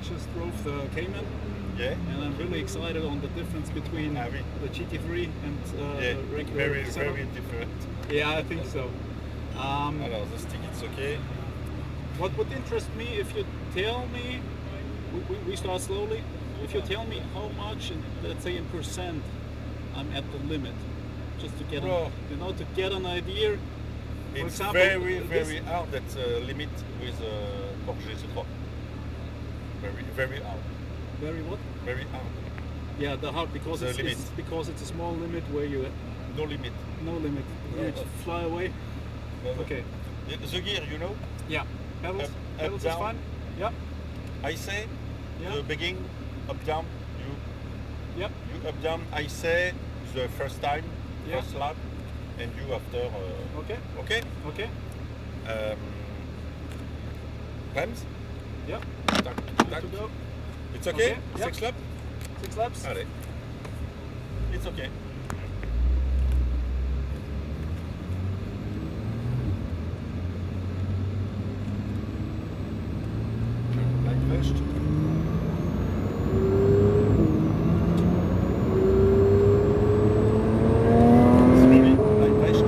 just drove the Cayman. Yeah. And I'm really excited on the difference between the GT3 and very different. Yeah, I think so. Alors, the stick, it's okay. What would interest me if you tell me, we start slowly, if you tell me how much, let's say in percent, I'm at the limit, just to get, to get an idea. For It's example, very hard that limit with Porsche GT3. Very hard. Very what? Very hard. Yeah, the hard because it's a small limit where you. No limit. No limit. You just fly away. No. Okay. The gear, you know. Yeah. Pedals. Pedals is fine. Yeah. I say. The beginning up down. Yep. You up down. I say the first time, first lap, and you after. Okay. Okay. Okay. Brems. Yeah. Tac. It's okay? Okay. Yep. 6 laps? 6 laps? Allez. It's okay. Like first. Slowly, like first.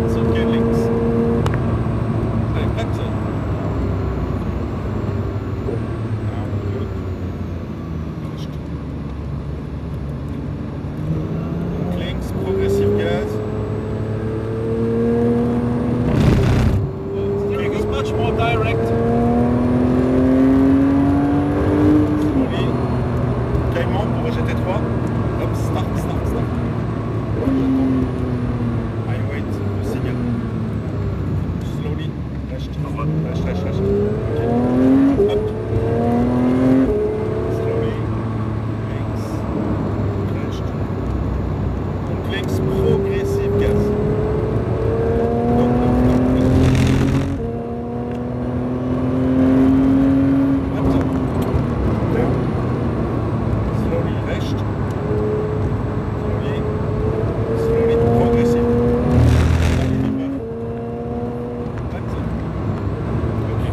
It's okay, links. Like that. Progressive gaz. Steering is much more direct. Slowly. Cayman pour GT3. Hop, start. I wait the signal. Slowly. Rest. Okay. Up. Slowly. Links. Rest. Links, progressive gaz. Slowly, rest. Slowly, progressive. Okay.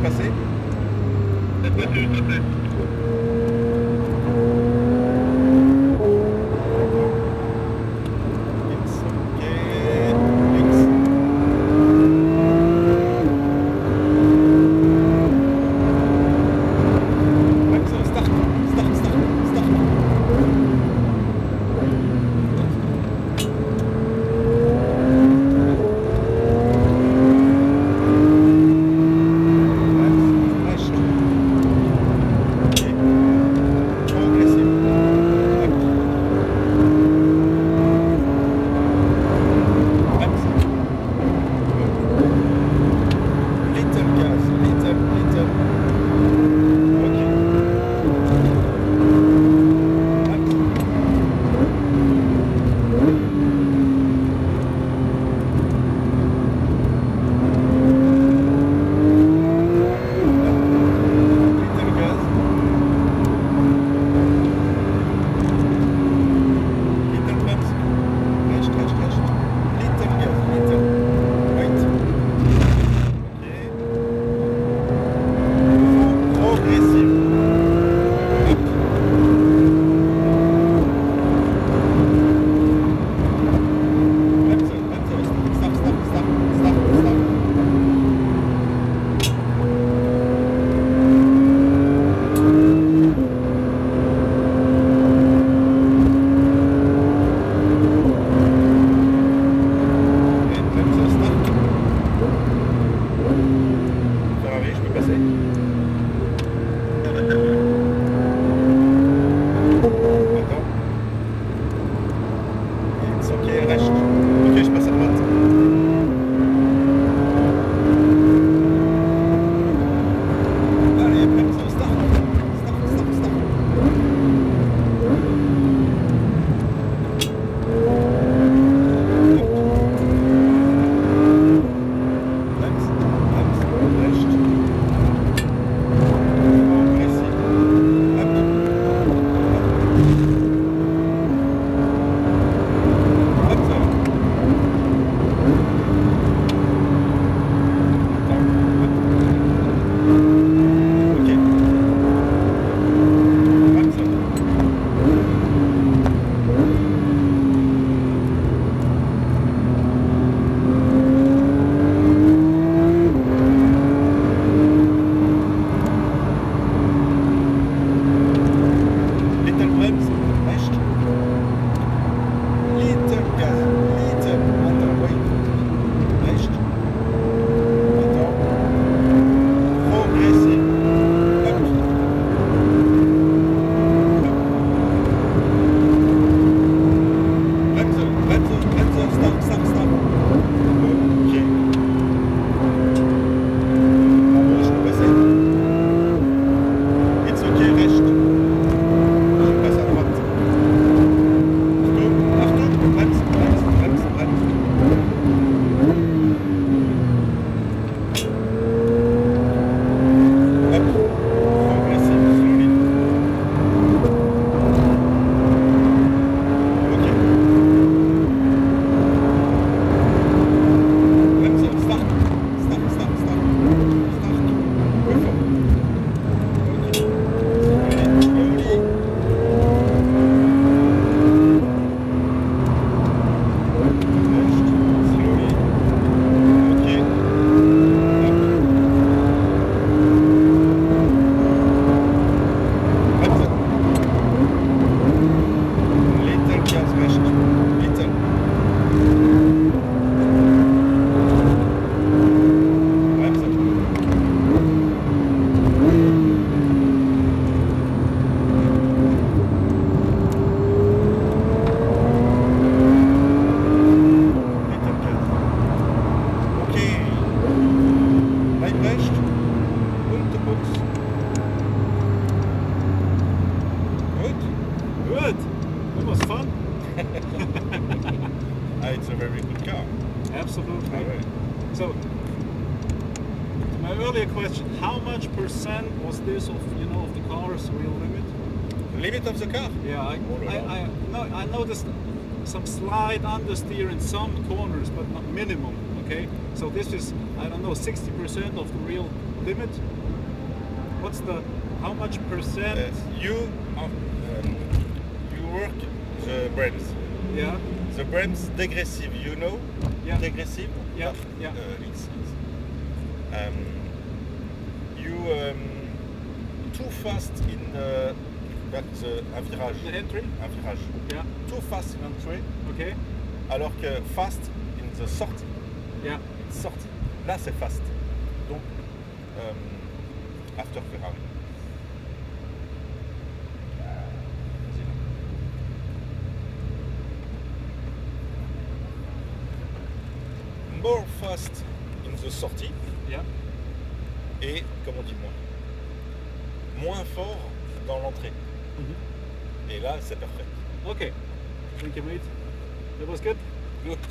passer? It's okay. Thanks. Thanks. Start. It's a very good car. Absolutely. Right. So, to my earlier question, how much percent was this of of the car's real limit? The limit of the car? Yeah, I noticed some slight understeer in some corners, but not minimum. Okay, so this is, I don't know, 60% of the real limit. What's the, how much percent? You work the bremse. Yeah, The bremse degressive, you know? Yeah. Degressive? Yeah, yeah. You too fast in the un virage. The entry? Un virage. Yeah, Too fast in entry, okay. alors que fast in the sortie. Yeah, Sortie. Là, c'est fast. Donc, after Ferrari. More fast in the sortie yeah. et, comme on dit, moins fort dans l'entrée. Mhm. Et là, c'est parfait. Okay, thank you, mate. That was good. Good.